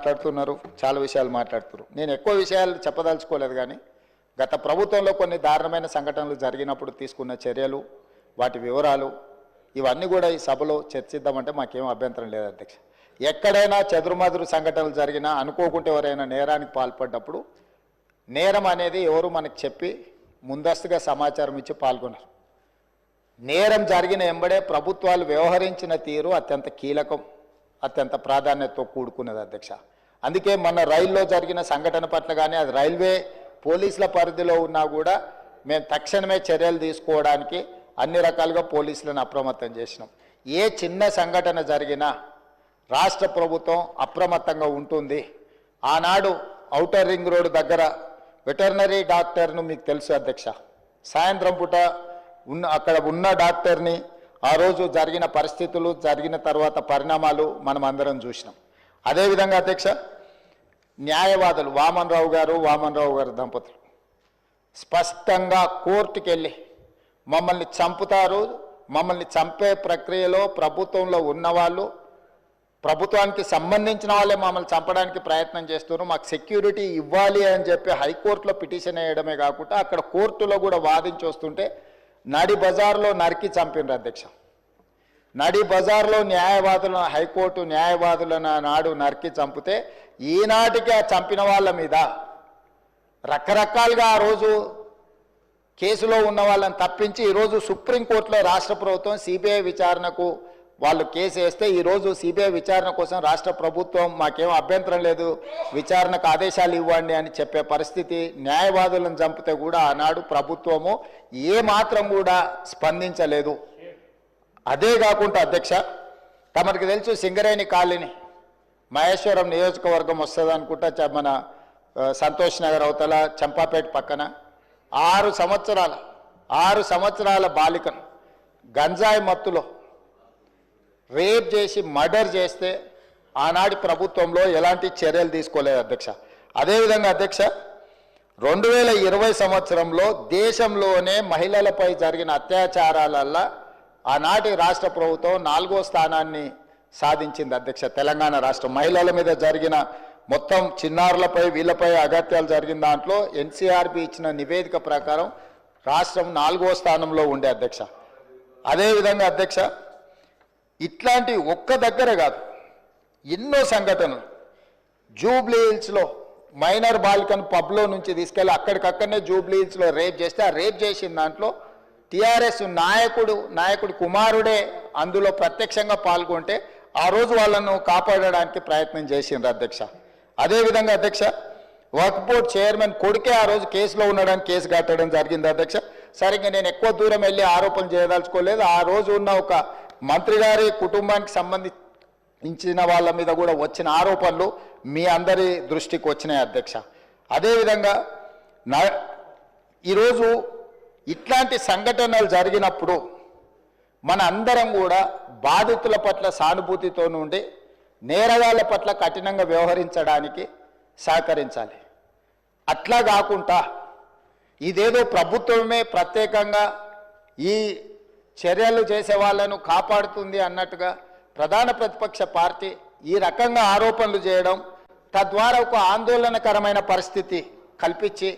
మాట్లాడుతున్నారు, చాలా విషయాలు మాట్లాడుతున్నారు. నేను ఎక్కువ విషయాలు చెప్పదలుచుకోలేదు, కానీ గత ప్రభుత్వంలో కొన్ని దారుణమైన సంఘటనలు జరిగినప్పుడు తీసుకున్న చర్యలు, వాటి వివరాలు ఇవన్నీ కూడా ఈ సభలో చర్చిద్దామంటే మాకేం అభ్యంతరం లేదు అధ్యక్ష. ఎక్కడైనా చెదురుమదురు సంఘటనలు జరిగినా, అనుకోకుంటే ఎవరైనా నేరానికి పాల్పడ్డప్పుడు నేరం అనేది ఎవరు మనకు చెప్పి ముందస్తుగా సమాచారం ఇచ్చి పాల్గొన్నారు. నేరం జరిగిన ఎంబడే ప్రభుత్వాలు వ్యవహరించిన తీరు అత్యంత కీలకం, అత్యంత ప్రాధాన్యతతో కూడుకున్నది అధ్యక్ష. అందుకే మన రైల్లో జరిగిన సంఘటన పట్ల కానీ, అది రైల్వే పోలీసుల పరిధిలో ఉన్నా కూడా మేము తక్షణమే చర్యలు తీసుకోవడానికి అన్ని రకాలుగా పోలీసులను అప్రమత్తం చేసినాం. ఏ చిన్న సంఘటన జరిగినా రాష్ట్ర ప్రభుత్వం అప్రమత్తంగా ఉంటుంది. ఆనాడు ఔటర్ రింగ్ రోడ్డు దగ్గర వెటర్నరీ డాక్టర్ను మీకు తెలుసు అధ్యక్ష, సాయంత్రం పూట అక్కడ ఉన్న డాక్టర్ని ఆ రోజు జరిగిన పరిస్థితులు, జరిగిన తర్వాత పరిణామాలు మనం అందరం చూసినాం. అదేవిధంగా అధ్యక్ష, న్యాయవాదులు వామన్ రావు గారు దంపతులు స్పష్టంగా కోర్టుకు వెళ్ళి మమ్మల్ని చంపుతారు, మమ్మల్ని చంపే ప్రక్రియలో ప్రభుత్వంలో ఉన్నవాళ్ళు, ప్రభుత్వానికి సంబంధించిన వాళ్ళే మమ్మల్ని చంపడానికి ప్రయత్నం చేస్తున్నారు, మాకు సెక్యూరిటీ ఇవ్వాలి అని చెప్పి హైకోర్టులో పిటిషన్ వేయడమే కాకుండా అక్కడ కోర్టులో కూడా వాదించి వస్తుంటే నడి బజార్లో నరికి చంపినారు అధ్యక్ష. నడి బజార్లో న్యాయవాదులను, హైకోర్టు న్యాయవాదులను నాడు నరికి చంపితే ఈనాటికి ఆ చంపిన వాళ్ళ మీద రకరకాలుగా ఆ రోజు కేసులో ఉన్న వాళ్ళని తప్పించి ఈరోజు సుప్రీంకోర్టులో రాష్ట్ర ప్రభుత్వం సిబిఐ విచారణకు వాళ్ళు కేసు వేస్తే ఈరోజు సిబిఐ విచారణ కోసం రాష్ట్ర ప్రభుత్వం మాకేం అభ్యంతరం లేదు, విచారణకు ఆదేశాలు ఇవ్వండి అని చెప్పే పరిస్థితి. న్యాయవాదులను చంపితే కూడా ఆనాడు ప్రభుత్వము ఏమాత్రం కూడా స్పందించలేదు. అదే కాకుండా అధ్యక్ష, తమరికి తెలుసు సింగరేణి కాలనీ మహేశ్వరం నియోజకవర్గం వస్తుంది అనుకుంటా, మన సంతోష్ నగర్ అవతల చంపాపేట పక్కన 6 సంవత్సరాల బాలికను గంజాయి మత్తులో రేప్ చేసి మర్డర్ చేస్తే ఆనాటి ప్రభుత్వంలో ఎలాంటి చర్యలు తీసుకోలేదు అధ్యక్ష. అదేవిధంగా అధ్యక్ష, 2020 సంవత్సరంలో దేశంలోనే మహిళలపై జరిగిన అత్యాచారాలల్లో ఆనాటి రాష్ట్ర ప్రభుత్వం 4వ స్థానాన్ని సాధించింది అధ్యక్ష. తెలంగాణ రాష్ట్రం మహిళల మీద జరిగిన మొత్తం చిన్నారులపై వీళ్ళపై అగత్యాలు జరిగిన దాంట్లో ఎన్సీఆర్బీ ఇచ్చిన నివేదిక ప్రకారం రాష్ట్రం 4వ స్థానంలో ఉండే అధ్యక్ష. అదేవిధంగా అధ్యక్ష, ఇట్లాంటి ఒక్క దగ్గర కాదు, ఎన్నో సంఘటనలు. జూబ్లీ హిల్స్లో మైనర్ బాలికను పబ్లో నుంచి తీసుకెళ్ళి అక్కడికక్కడనే జూబ్లీ హిల్స్లో రేప్ చేస్తే ఆ రేప్ చేసిన దాంట్లో టీఆర్ఎస్ నాయకుడి కుమారుడే అందులో ప్రత్యక్షంగా పాల్గొంటే ఆ రోజు వాళ్ళను కాపాడడానికి ప్రయత్నం చేసిండ్రు అధ్యక్ష. అదేవిధంగా అధ్యక్ష, వక్ఫ్ బోర్డ్ చైర్మన్ కొడుకే ఆ రోజు కేసులో ఉండడానికి కేసు కట్టడం జరిగింది అధ్యక్ష. సరిగ్గా నేను ఎక్కువ దూరం వెళ్ళి ఆరోపణలు చేయదలుచుకోలేదు. ఆ రోజు ఉన్న ఒక మంత్రి గారి కుటుంబానికి సంబంధించిన వాళ్ళ మీద కూడా వచ్చిన ఆరోపణలు మీ అందరి దృష్టికి వచ్చినాయి అధ్యక్ష. అదేవిధంగా ఈరోజు ఇట్లాంటి సంఘటనలు జరిగినప్పుడు మన అందరం కూడా బాధితుల పట్ల సానుభూతితో నుండి నేరగాళ్ల పట్ల కఠినంగా వ్యవహరించడానికి సహకరించాలి. అట్లా కాకుండా ఇదేదో ప్రభుత్వమే ప్రత్యేకంగా ఈ చర్యలు చేసే వాళ్ళను కాపాడుతుంది అన్నట్టుగా ప్రధాన ప్రతిపక్ష పార్టీ ఈ రకంగా ఆరోపణలు చేయడం, తద్వారా ఒక ఆందోళనకరమైన పరిస్థితి కల్పించి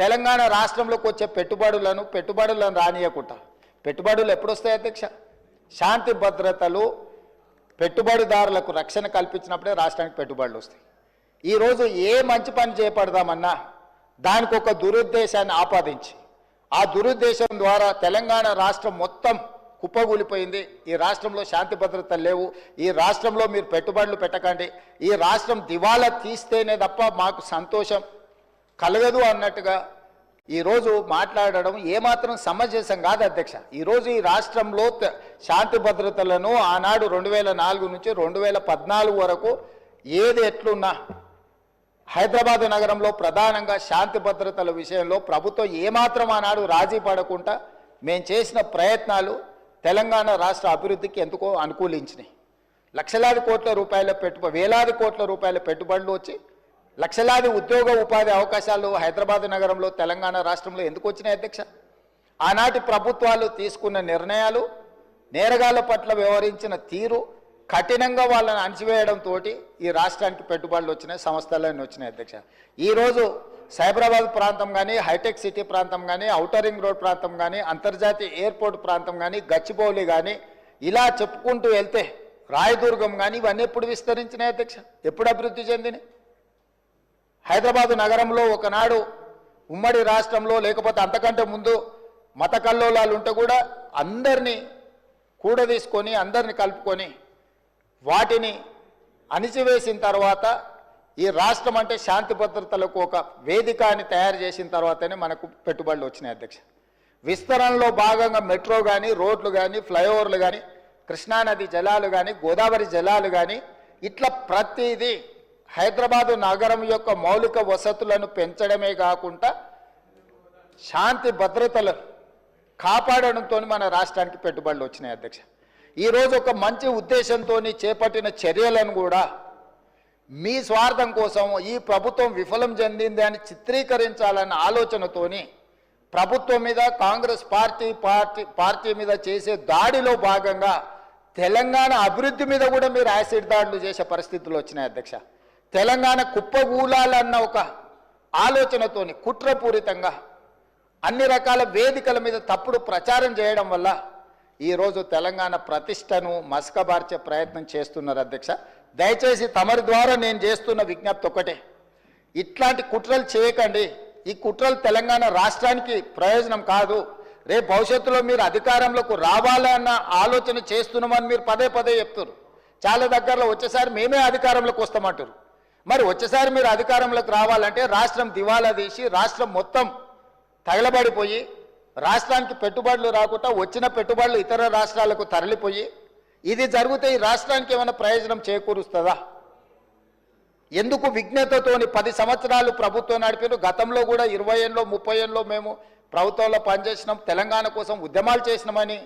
తెలంగాణ రాష్ట్రంలోకి వచ్చే పెట్టుబడులను రానియకుండా, పెట్టుబడులు ఎప్పుడు వస్తాయి అధ్యక్ష? శాంతి భద్రతలు, పెట్టుబడిదారులకు రక్షణ కల్పించినప్పుడే రాష్ట్రానికి పెట్టుబడులు వస్తాయి. ఈరోజు ఏ మంచి పని చేపడదామన్నా దానికి ఒక దురుద్దేశాన్ని ఆపాదించి ఆ దురుద్దేశం ద్వారా తెలంగాణ రాష్ట్రం మొత్తం కుప్పగూలిపోయింది. ఈ రాష్ట్రంలో శాంతి భద్రతలు లేవు, ఈ రాష్ట్రంలో మీరు పెట్టుబడులు పెట్టకండి, ఈ రాష్ట్రం దివాలా తీస్తేనే తప్ప మాకు సంతోషం కలగదు అన్నట్టుగా ఈరోజు మాట్లాడడం ఏమాత్రం సమంజసం కాదు అధ్యక్ష. ఈరోజు ఈ రాష్ట్రంలో శాంతి భద్రతలను ఆనాడు 2004 నుంచి 2014 వరకు ఏది ఎట్లున్నా హైదరాబాద్ నగరంలో ప్రధానంగా శాంతి భద్రతల విషయంలో ప్రభుత్వం ఏమాత్రం ఆనాడు రాజీ పడకుండా మేము చేసిన ప్రయత్నాలు తెలంగాణ రాష్ట్ర అభివృద్ధికి ఎందుకో అనుకూలించినాయి. వేలాది కోట్ల రూపాయల పెట్టుబడులు వచ్చి లక్షలాది ఉద్యోగ ఉపాధి అవకాశాలు హైదరాబాద్ నగరంలో తెలంగాణ రాష్ట్రంలో ఎందుకు వచ్చినాయి అధ్యక్ష? ఆనాటి ప్రభుత్వాలు తీసుకున్న నిర్ణయాలు, నేరగాళ్ల పట్ల వ్యవహరించిన తీరు, కఠినంగా వాళ్ళని అణచివేయడంతో ఈ రాష్ట్రానికి పెట్టుబడులు వచ్చినాయి, సంస్థలన్నీ వచ్చినాయి అధ్యక్ష. ఈరోజు సైబరాబాద్ ప్రాంతం కానీ, హైటెక్ సిటీ ప్రాంతం కానీ, ఔటర్ రింగ్ రోడ్ ప్రాంతం కానీ, అంతర్జాతీయ ఎయిర్పోర్ట్ ప్రాంతం కానీ, గచ్చిబౌలి కానీ, ఇలా చెప్పుకుంటూ వెళ్తే రాయదుర్గం కానీ ఇవన్నీ ఎప్పుడు విస్తరించినాయి అధ్యక్ష? ఎప్పుడు అభివృద్ధి చెందినాయి? హైదరాబాదు నగరంలో ఒకనాడు ఉమ్మడి రాష్ట్రంలో లేకపోతే అంతకంటే ముందు మత కల్లోలాలు ఉంటే కూడా అందరినీ కూడదీసుకొని అందరిని కలుపుకొని వాటిని అణిచివేసిన తర్వాత ఈ రాష్ట్రం అంటే శాంతి భద్రతలకు ఒక వేదిక అని తయారు చేసిన తర్వాతనే మనకు పెట్టుబడులు వచ్చినాయి అధ్యక్ష. విస్తరణలో భాగంగా మెట్రో కానీ, రోడ్లు కానీ, ఫ్లైఓవర్లు కానీ, కృష్ణానది జలాలు కానీ, గోదావరి జలాలు కానీ, ఇట్లా ప్రతిదీ హైదరాబాదు నగరం యొక్క మౌలిక వసతులను పెంచడమే కాకుండా శాంతి భద్రతలు కాపాడడంతో మన రాష్ట్రానికి పెట్టుబడులు వచ్చినాయి అధ్యక్ష. ఈరోజు ఒక మంచి ఉద్దేశంతో చేపట్టిన చర్యలను కూడా మీ స్వార్థం కోసం ఈ ప్రభుత్వం విఫలం చెందింది అని చిత్రీకరించాలన్న ఆలోచనతోని ప్రభుత్వం మీద, కాంగ్రెస్ పార్టీ మీద చేసే దాడిలో భాగంగా తెలంగాణ అభివృద్ధి మీద కూడా మీరు యాసిడ్ దాడులు చేసే పరిస్థితులు వచ్చినాయి అధ్యక్ష. తెలంగాణ కుప్పగూలాలన్న ఒక ఆలోచనతోని కుట్రపూరితంగా అన్ని రకాల వేదికల మీద తప్పుడు ప్రచారం చేయడం వల్ల ఈరోజు తెలంగాణ ప్రతిష్టను మసకబార్చే ప్రయత్నం చేస్తున్నారు అధ్యక్ష. దయచేసి తమరి ద్వారా నేను చేస్తున్న విజ్ఞప్తి ఒకటే, ఇట్లాంటి కుట్రలు చేయకండి. ఈ కుట్రలు తెలంగాణ రాష్ట్రానికి ప్రయోజనం కాదు. రేపు భవిష్యత్తులో మీరు అధికారంలోకి రావాలన్న ఆలోచన చేస్తున్నామని మీరు పదే పదే చెప్తారు. చాలా దగ్గరలో వచ్చేసారి మేమే అధికారంలోకి వస్తామంటారు. మరి వచ్చేసారి మీరు అధికారంలోకి రావాలంటే రాష్ట్రం దివాలా తీసి రాష్ట్రం మొత్తం తగలబడిపోయి రాష్ట్రానికి పెట్టుబడులు రాకుండా వచ్చిన పెట్టుబడులు ఇతర రాష్ట్రాలకు తరలిపోయి ఇది జరిగితే ఈ రాష్ట్రానికి ఏమైనా ప్రయోజనం చేకూరుస్తుందా? ఎందుకు విజ్ఞతతోని 10 సంవత్సరాలు ప్రభుత్వం నడిపారు. గతంలో కూడా 20 ఏళ్ళలో 30 ఏళ్ళలో మేము ప్రభుత్వంలో పనిచేసినాం, తెలంగాణ కోసం ఉద్యమాలు చేసినామని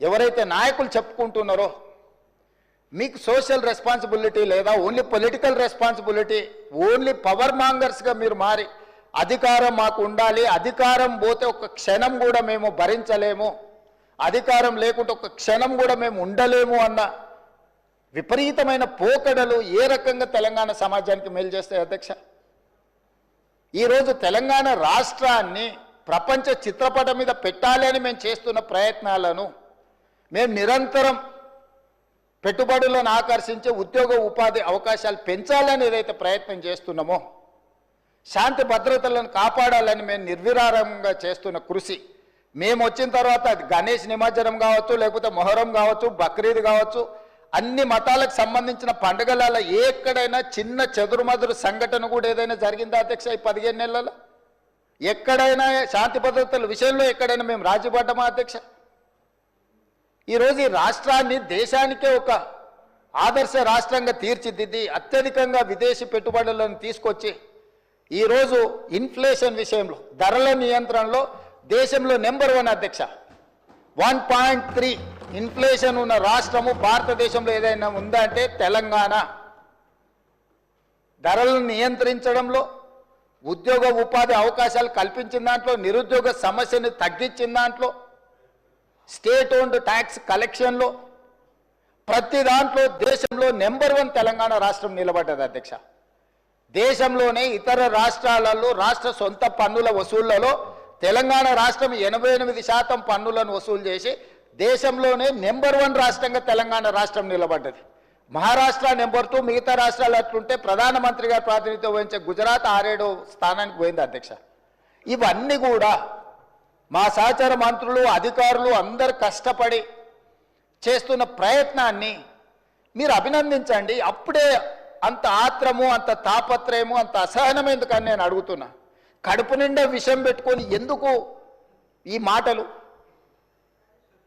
ఎవరైతే నాయకులు చెప్పుకుంటున్నారో మీకు సోషల్ రెస్పాన్సిబిలిటీ లేదా? Only political responsibility, only power మాంగర్స్గా మీరు మారి అధికారం మాకు ఉండాలి, అధికారం పోతే ఒక క్షణం కూడా మేము భరించలేము, అధికారం లేకుంటే ఒక క్షణం కూడా మేము ఉండలేము అన్న విపరీతమైన పోకడలు ఏ రకంగా తెలంగాణ సమాజానికి మేలు చేస్తాయి అధ్యక్ష? ఈరోజు తెలంగాణ రాష్ట్రాన్ని ప్రపంచ చిత్రపటం మీద పెట్టాలి అని మేము చేస్తున్న ప్రయత్నాలను మేము నిరంతరం పెట్టుబడులను ఆకర్షించే ఉద్యోగ ఉపాధి అవకాశాలు పెంచాలని ఏదైతే ప్రయత్నం చేస్తున్నామో, శాంతి భద్రతలను కాపాడాలని మేము నిర్విరామంగా చేస్తున్న కృషి, మేము వచ్చిన తర్వాత అది గణేష్ నిమజ్జనం కావచ్చు, లేకపోతే మొహరం కావచ్చు, బక్రీద్ కావచ్చు, అన్ని మతాలకు సంబంధించిన పండుగలలో ఎక్కడైనా చిన్న చెదురుమదురు సంఘటన కూడా ఏదైనా జరిగిందా అధ్యక్ష? ఈ 15 నెలలలో ఎక్కడైనా శాంతి భద్రతల విషయంలో ఎక్కడైనా మేము రాజీపడ్డామా అధ్యక్ష? ఈరోజు ఈ రాష్ట్రాన్ని దేశానికే ఒక ఆదర్శ రాష్ట్రంగా తీర్చిదిద్ది అత్యధికంగా విదేశీ పెట్టుబడులను తీసుకొచ్చి ఈరోజు ఇన్ఫ్లేషన్ విషయంలో ధరల నియంత్రణలో దేశంలో నెంబర్ 1 అధ్యక్ష. 1.3 ఇన్ఫ్లేషన్ ఉన్న రాష్ట్రము భారతదేశంలో ఏదైనా ఉందా అంటే తెలంగాణ. ధరలను నియంత్రించడంలో, ఉద్యోగ ఉపాధి అవకాశాలు కల్పించిన దాంట్లో, నిరుద్యోగ సమస్యను తగ్గించిన దాంట్లో, స్టేట్ ఓన్డ్ ట్యాక్స్ కలెక్షన్లో, ప్రతి దాంట్లో దేశంలో నెంబర్ 1 తెలంగాణ రాష్ట్రం నిలబడ్డది అధ్యక్ష. దేశంలోనే ఇతర రాష్ట్రాలలో రాష్ట్ర సొంత పన్నుల వసూళ్లలో తెలంగాణ రాష్ట్రం 88% పన్నులను వసూలు చేసి దేశంలోనే నెంబర్ 1 రాష్ట్రంగా తెలంగాణ రాష్ట్రం నిలబడ్డది. మహారాష్ట్ర నెంబర్ 2, మిగతా రాష్ట్రాలు అట్లుంటే ప్రధానమంత్రిగా ప్రాతినిధ్యం వహించే గుజరాత్ 6-7 స్థానానికి పోయింది అధ్యక్ష. ఇవన్నీ కూడా మా సహచర మంత్రులు, అధికారులు అందరు కష్టపడి చేస్తున్న ప్రయత్నాన్ని మీరు అభినందించండి. అప్పుడే అంత ఆత్రము, అంత తాపత్రయము, అంత అసహనం ఎందుకని నేను అడుగుతున్నా. కడుపు నిండా విషం పెట్టుకొని ఎందుకు ఈ మాటలు?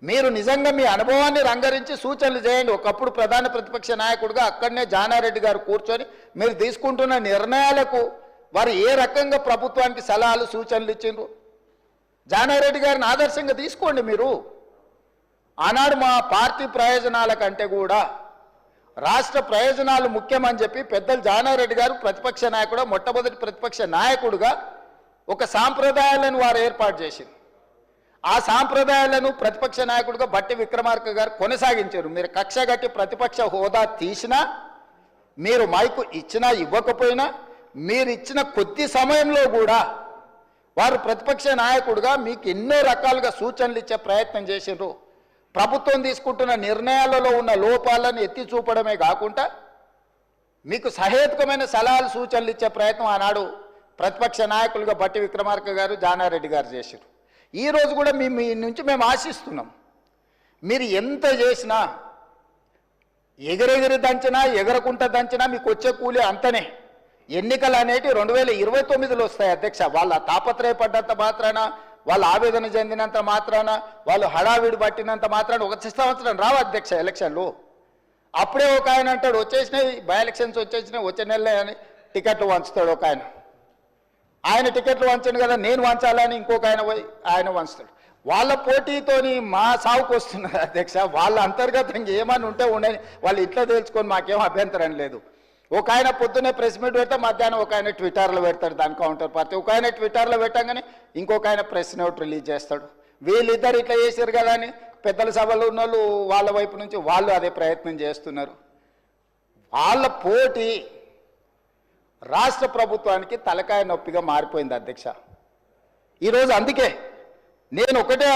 మీరు నిజంగా మీ అనుభవాన్ని రంగరించి సూచనలు చేయండి. ఒకప్పుడు ప్రధాన ప్రతిపక్ష నాయకుడిగా అక్కడనే జానారెడ్డి గారు కూర్చొని మీరు తీసుకుంటున్న నిర్ణయాలకు వారు ఏ రకంగా ప్రభుత్వానికి సలహాలు సూచనలు ఇచ్చిండ్రు జానారెడ్డి గారిని ఆదర్శంగా తీసుకోండి. మీరు ఆనాడు మా పార్టీ ప్రయోజనాల కంటే కూడా రాష్ట్ర ప్రయోజనాలు ముఖ్యమని చెప్పి పెద్దలు జానారెడ్డి గారు ప్రతిపక్ష నాయకుడు, మొట్టమొదటి ప్రతిపక్ష నాయకుడుగా ఒక సాంప్రదాయాలను వారు ఏర్పాటు చేసింది. ఆ సాంప్రదాయాలను ప్రతిపక్ష నాయకుడిగా బట్టి విక్రమార్క గారు కొనసాగించారు. మీరు కక్ష గట్టి ప్రతిపక్ష హోదా తీసినా, మీరు మైకు ఇచ్చినా ఇవ్వకపోయినా, మీరు ఇచ్చిన కొద్ది సమయంలో కూడా వారు ప్రతిపక్ష నాయకుడిగా మీకు ఎన్నో రకాలుగా సూచనలు ఇచ్చే ప్రయత్నం చేసిండ్రు. ప్రభుత్వం తీసుకుంటున్న నిర్ణయాలలో ఉన్న లోపాలను ఎత్తి చూపడమే కాకుండా మీకు సహేతుకమైన సలహాలు సూచనలు ఇచ్చే ప్రయత్నం ఆనాడు ప్రతిపక్ష నాయకులుగా బట్టి విక్రమార్క గారు, జానారెడ్డి గారు చేశారు. ఈరోజు కూడా మీ నుంచి మేము ఆశిస్తున్నాం, మీరు ఎంత చేసినా, ఎగరెగిరి దంచినా ఎగరకుంట దంచినా మీకు వచ్చే కూలి అంతనే. ఎన్నికలు అనేటి 2029లో వస్తాయి అధ్యక్ష. వాళ్ళ తాపత్రయపడ్డంత మాత్రాన, వాళ్ళు ఆవేదన చెందినంత మాత్రాన, వాళ్ళు హడావిడి పట్టినంత మాత్రాన ఒక సంవత్సరం రావు అధ్యక్ష ఎలక్షన్లు. అప్పుడే ఒక ఆయన అంటాడు వచ్చేసినాయి బై ఎలక్షన్స్ వచ్చేసినాయి, వచ్చే నెలలే అని టికెట్లు వంచుతాడు ఒక ఆయన. ఆయన టికెట్లు వంచండి కదా, నేను వంచాలని ఇంకొక ఆయన వంచుతాడు. వాళ్ళ పోటీతోని మా సాగుకు వస్తున్నారు అధ్యక్ష. వాళ్ళ అంతర్గతంగా ఏమని ఉంటే ఉండని, వాళ్ళు ఇట్లా తేల్చుకొని మాకేం అభ్యంతరం లేదు. ఒక ఆయన పొద్దున్నే ప్రెస్ మీట్ పెడితే మధ్యాహ్నం ఒక ఆయన ట్విట్టర్లో పెడతాడు దాని కౌంటర్ పార్టీ. ఒక ఆయన ట్విట్టర్లో పెట్టగానే ఇంకొక ఆయన ప్రెస్ నోట్ రిలీజ్ చేస్తాడు. వీళ్ళిద్దరు ఇట్లా చేశారు కదా అని పెద్దల సభలో ఉన్న వాళ్ళు వాళ్ళ వైపు నుంచి వాళ్ళు అదే ప్రయత్నం చేస్తున్నారు. వాళ్ళ పోటీ రాష్ట్ర ప్రభుత్వానికి తలకాయ నొప్పిగా మారిపోయింది అధ్యక్ష. ఈరోజు అందుకే నేను ఒకటే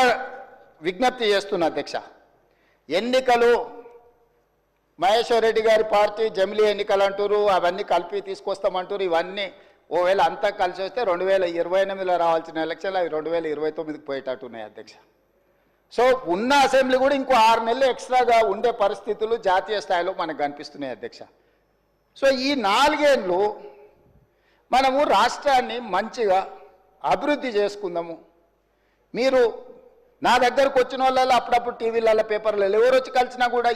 విజ్ఞప్తి చేస్తున్నా అధ్యక్ష, ఎన్నికలు మహేశ్వర్ రెడ్డి గారి పార్టీ జమిలీ ఎన్నికలు అంటారు, అవన్నీ కలిపి తీసుకొస్తామంటారు. ఇవన్నీ ఓవేళ అంతా కలిసి వస్తే 2028లో రావాల్సిన ఎలక్షన్లు అవి 2029కి పోయేటట్టు ఉన్నాయి అధ్యక్ష. సో ఉన్న అసెంబ్లీ కూడా ఇంకో 6 నెలలు ఎక్స్ట్రాగా ఉండే పరిస్థితులు జాతీయ స్థాయిలో మనకు కనిపిస్తున్నాయి అధ్యక్ష. సో ఈ 4 ఏళ్ళు మనము రాష్ట్రాన్ని మంచిగా అభివృద్ధి చేసుకుందాము. మీరు నా దగ్గరకు వచ్చిన వాళ్ళలో అప్పుడప్పుడు టీవీలలో పేపర్లలో ఎవరు వచ్చి కలిసినా కూడా